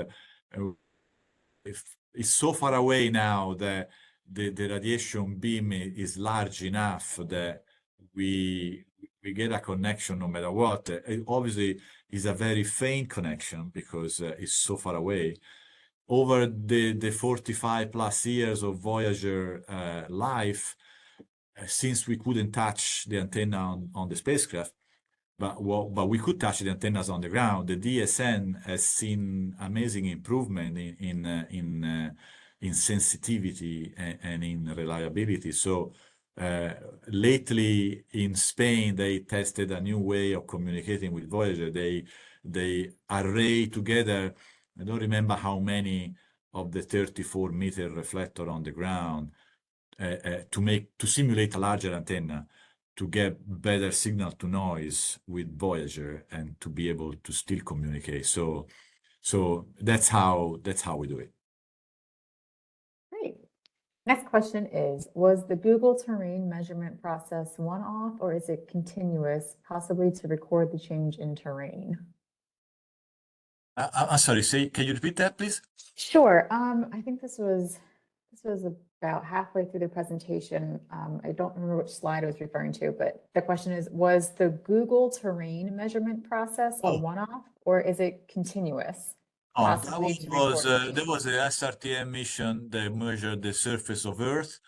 It's so far away now that the radiation beam is large enough that we get a connection no matter what. It obviously is a very faint connection because it's so far away. Over the 45 plus years of Voyager life, since we couldn't touch the antenna on the spacecraft, but we could touch the antennas on the ground, the DSN has seen amazing improvement in sensitivity and in reliability. So lately in Spain, they tested a new way of communicating with Voyager. They array together, I don't remember how many of the 34-meter reflector on the ground to simulate a larger antenna to get better signal to noise with Voyager and to be able to still communicate. So that's how we do it. Great. Next question is, was the Google terrain measurement process one-off or is it continuous, possibly to record the change in terrain? I'm sorry, can you repeat that, please? Sure. I think this was about halfway through the presentation. I don't remember which slide I was referring to, but the question is, was the Google terrain measurement process a one-off or is it continuous? There was a SRTM mission that measured the surface of Earth.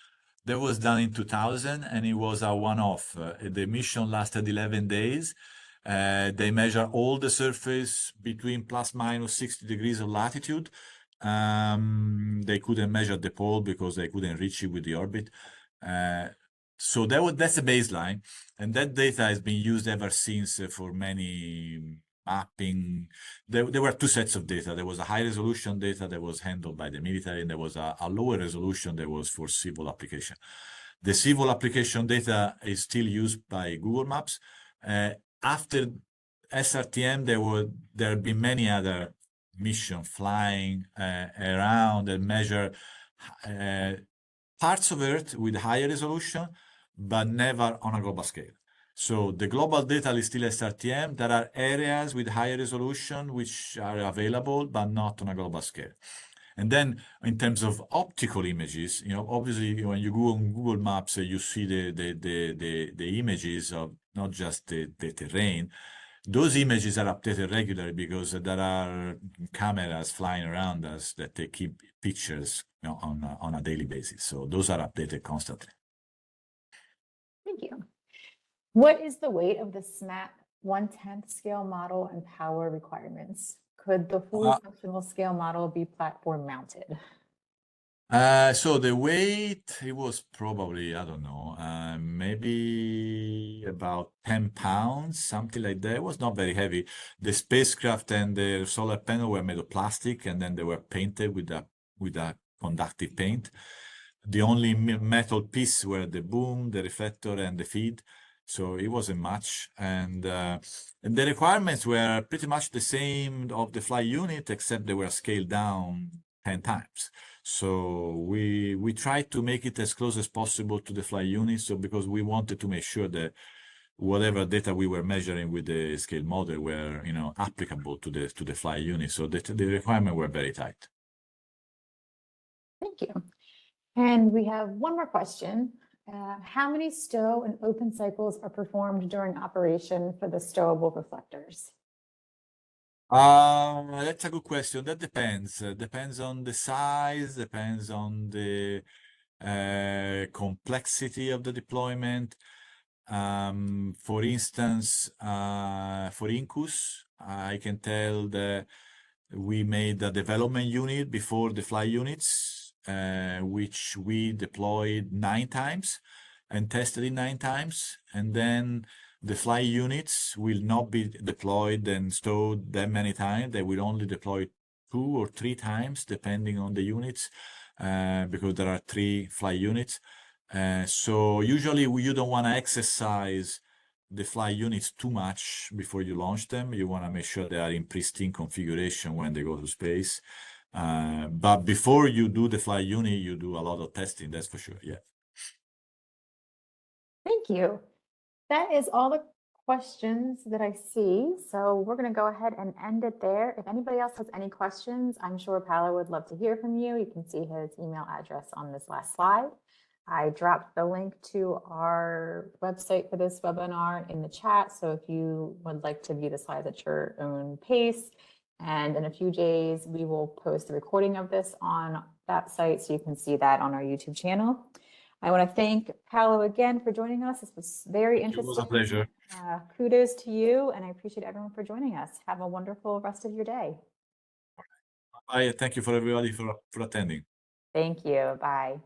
That was done in 2000, and it was a one-off. The mission lasted 11 days. They measure all the surface between plus minus 60 degrees of latitude. They couldn't measure the pole because they couldn't reach it with the orbit. So that's a baseline, and that data has been used ever since for many mapping. There were two sets of data. There was a high resolution data that was handled by the military, and there was a lower resolution that was for civil application. The civil application data is still used by Google Maps. After SRTM, there have been many other missions flying around and measure parts of Earth with higher resolution, but never on a global scale. So the global data is still SRTM. There are areas with higher resolution which are available, but not on a global scale. And then in terms of optical images, obviously when you go on Google Maps, you see the images of not just the terrain. Those images are updated regularly because there are cameras flying around us that they keep pictures on a daily basis. So those are updated constantly. Thank you. What is the weight of the SMAP 1/10 scale model and power requirements? Could the fully functional scale model be platform mounted? So the weight, it was probably, I don't know, maybe about 10 pounds, something like that. It was not very heavy. The spacecraft and the solar panel were made of plastic, and then they were painted with a conductive paint. The only metal piece were the boom, the reflector, and the feed. So it wasn't much. And the requirements were pretty much the same of the fly unit, except they were scaled down 10 times. So we tried to make it as close as possible to the fly unit. So because we wanted to make sure that whatever data we were measuring with the scale model were, applicable to the fly unit. So the requirements were very tight. Thank you. And we have one more question. How many stow and open cycles are performed during operation for the stowable reflectors? That's a good question. That depends. Depends on the size, depends on the complexity of the deployment. For instance, for Incus, I can tell that we made a development unit before the flight units, which we deployed 9 times and tested it 9 times. And then the flight units will not be deployed and stored that many times. They will only deploy 2 or 3 times, depending on the units, because there are 3 flight units. So usually you don't want to exercise the flight units too much before you launch them. You want to make sure they are in pristine configuration when they go to space. But before you do the flight unit, you do a lot of testing, that's for sure. Yeah. Thank you. That is all the questions that I see. So we're going to go ahead and end it there. If anybody else has any questions, I'm sure Paolo would love to hear from you. You can see his email address on this last slide. I dropped the link to our website for this webinar in the chat. So if you would like to view the slides at your own pace, and in a few days, we will post the recording of this on that site so you can see that on our YouTube channel. I want to thank Paolo again for joining us. This was very interesting. It was a pleasure. Kudos to you, and I appreciate everyone for joining us. Have a wonderful rest of your day. Bye. Thank you for everybody for attending. Thank you. Bye.